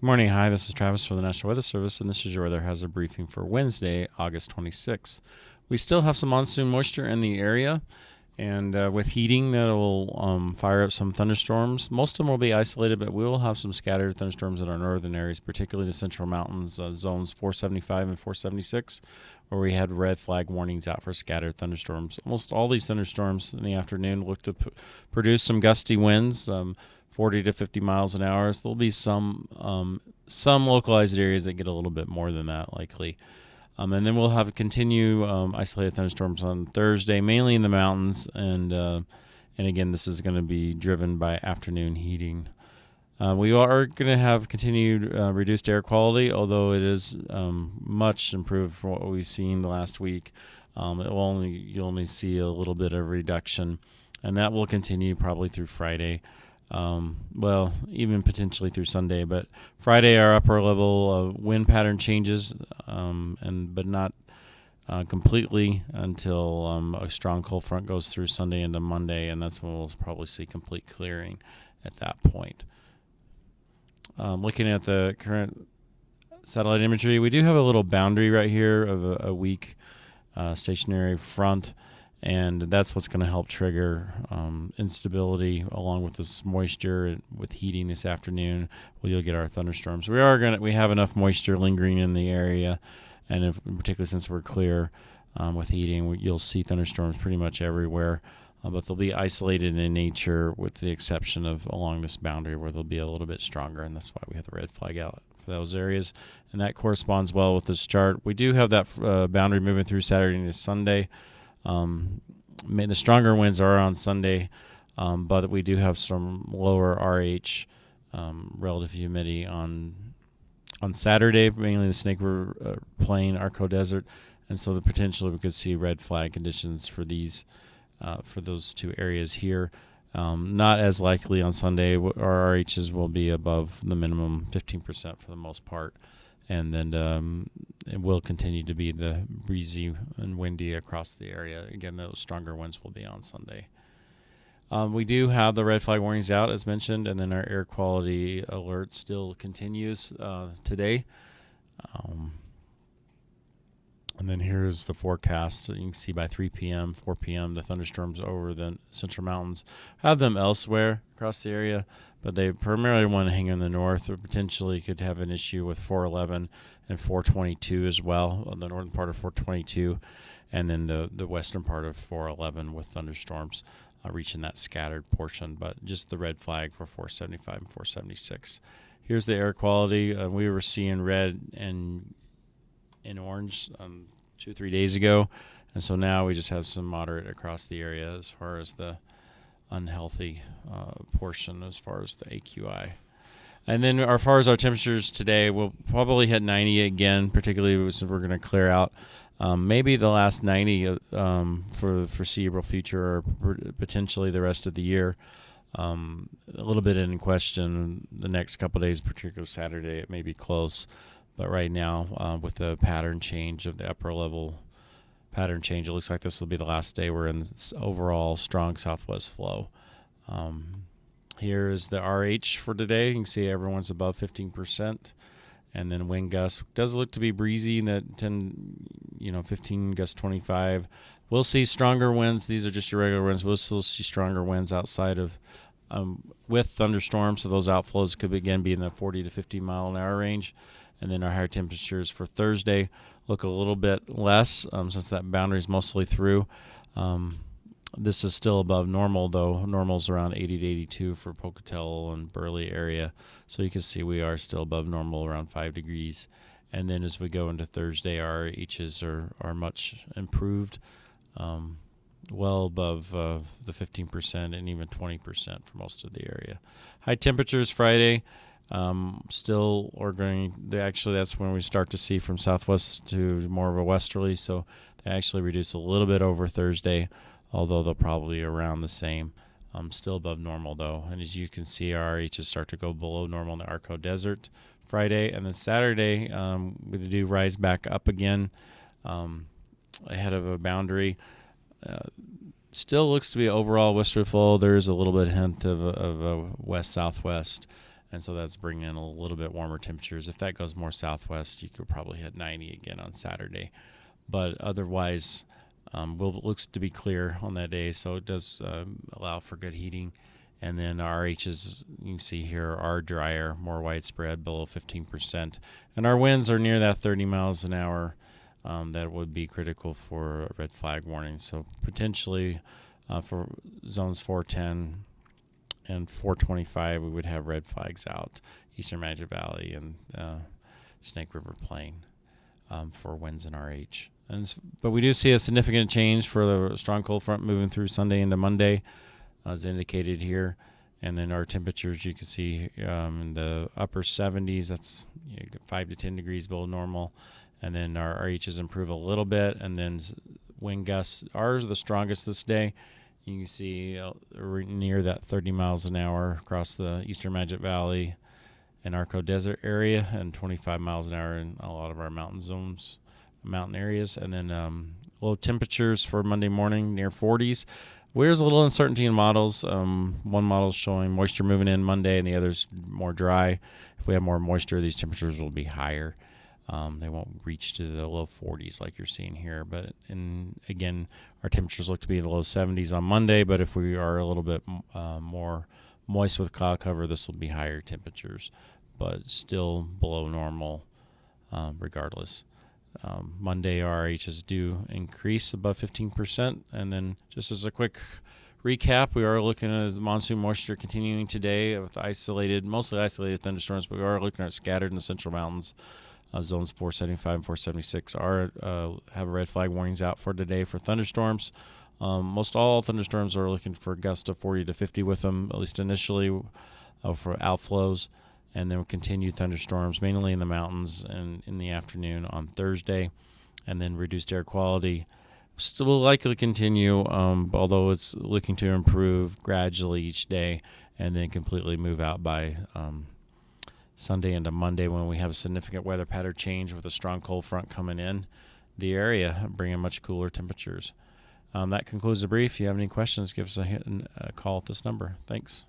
Good morning. Hi, this is Travis for the National Weather Service, and this is your weather hazard briefing for Wednesday, August 26th. We still have some monsoon moisture in the area, and with heating, that will fire up some thunderstorms. Most of them will be isolated, but we will have some scattered thunderstorms in our northern areas, particularly the central mountains, zones 475 and 476, where we had red flag warnings out for scattered thunderstorms. Almost all these thunderstorms in the afternoon look to produce some gusty winds. 40 to 50 miles an hour. So there'll be some localized areas that get a little bit more than that, likely. And then we'll have continue isolated thunderstorms on Thursday, mainly in the mountains. And again, this is going to be driven by afternoon heating. We are going to have continued reduced air quality, although it is much improved from what we've seen the last week. You'll only see a little bit of reduction, and that will continue probably through Friday. Even potentially through Sunday, but Friday our upper level wind pattern changes, but not completely until a strong cold front goes through Sunday into Monday, and that's when we'll probably see complete clearing at that point. Looking at the current satellite imagery, we do have a little boundary right here of a weak stationary front. And that's what's going to help trigger instability, along with this moisture and with heating this afternoon. You'll get our thunderstorms. We have enough moisture lingering in the area, and particularly since we're clear with heating, you'll see thunderstorms pretty much everywhere. But they'll be isolated in nature, with the exception of along this boundary where they'll be a little bit stronger, and that's why we have the red flag out for those areas. And that corresponds well with this chart. We do have that boundary moving through Saturday into Sunday. The stronger winds are on Sunday, but we do have some lower RH relative humidity on Saturday, mainly the Snake River Plain, Arco Desert, and so the potential we could see red flag conditions for these for those two areas here. Not as likely on Sunday. Our RHs will be above the minimum 15% for the most part. And then it will continue to be the breezy and windy across the area. Again, those stronger winds will be on Sunday. We do have the red flag warnings out, as mentioned, and then our air quality alert still continues today. And then here's the forecast. So you can see by 3 p.m., 4 p.m., the thunderstorms over the central mountains. Have them elsewhere across the area, but they primarily want to hang in the north, or potentially could have an issue with 411 and 422 as well, on the northern part of 422, and then the western part of 411 with thunderstorms reaching that scattered portion, but just the red flag for 475 and 476. Here's the air quality. We were seeing red and in orange 2 or 3 days ago, and so now we just have some moderate across the area as far as the unhealthy portion as far as the AQI. And then as far as our temperatures today, we'll probably hit 90 again, particularly since we're going to clear out maybe the last 90 for the foreseeable future, or potentially the rest of the year. A little bit in question the next couple of days, particularly Saturday, it may be close. But right now, with the pattern change of the upper level pattern change, it looks like this will be the last day we're in this overall strong southwest flow. Here is the RH for today. You can see everyone's above 15%. And then wind gusts does look to be breezy in that 15 gust 25. We'll see stronger winds. These are just your regular winds. We'll still see stronger winds outside of with thunderstorms. So those outflows could again be in the 40 to 50 mile an hour range. And then our higher temperatures for Thursday look a little bit less since that boundary is mostly through. This is still above normal, though. Normal's around 80 to 82 for Pocatello and Burley area. So you can see we are still above normal, around 5 degrees. And then as we go into Thursday, our H's are much improved, well above the 15% and even 20% for most of the area. High temperatures Friday. Still are going. That's when we start to see from southwest to more of a westerly. So they actually reduce a little bit over Thursday, although they'll probably around the same. Still above normal though. And as you can see, our RHs start to go below normal in the Arco Desert Friday, and then Saturday we do rise back up again ahead of a boundary. Still looks to be overall westerly flow. There's a little bit hint of a west-southwest. and so that's bringing in a little bit warmer temperatures. If that goes more southwest, you could probably hit 90 again on Saturday. But otherwise, looks to be clear on that day, so it does allow for good heating. And then our RHs, you can see here, are drier, more widespread, below 15%. And our winds are near that 30 miles an hour. That would be critical for a red flag warning. So potentially for zones 410 and 425, we would have red flags out, Eastern Magic Valley and Snake River Plain for winds and RH. But we do see a significant change for the strong cold front moving through Sunday into Monday, as indicated here. And then our temperatures, you can see in the upper 70s, that's 5 to 10 degrees below normal. And then our RHs improve a little bit, and then wind gusts are the strongest this day. You can see near that 30 miles an hour across the Eastern Magic Valley and Arco Desert area, and 25 miles an hour in a lot of our mountain areas. And then low temperatures for Monday morning near 40s. There's a little uncertainty in models. One model is showing moisture moving in Monday, and the other's more dry. If we have more moisture, these temperatures will be higher. They won't reach to the low 40s like you're seeing here. Again, our temperatures look to be in the low 70s on Monday, but if we are a little bit more moist with cloud cover, this will be higher temperatures, but still below normal regardless. Monday, RHs do increase above 15%. And then just as a quick recap, we are looking at the monsoon moisture continuing today with mostly isolated thunderstorms, but we are looking at scattered in the central mountains. Zones 475 and 476 have red flag warnings out for today for thunderstorms. Most all thunderstorms are looking for gusts of 40 to 50 with them, at least initially, for outflows. And then continued thunderstorms, mainly in the mountains and in the afternoon on Thursday. And then reduced air quality still will likely continue, although it's looking to improve gradually each day, and then completely move out by Sunday into Monday, when we have a significant weather pattern change with a strong cold front coming in the area, bringing much cooler temperatures. That concludes the brief. If you have any questions, give us a call at this number. Thanks.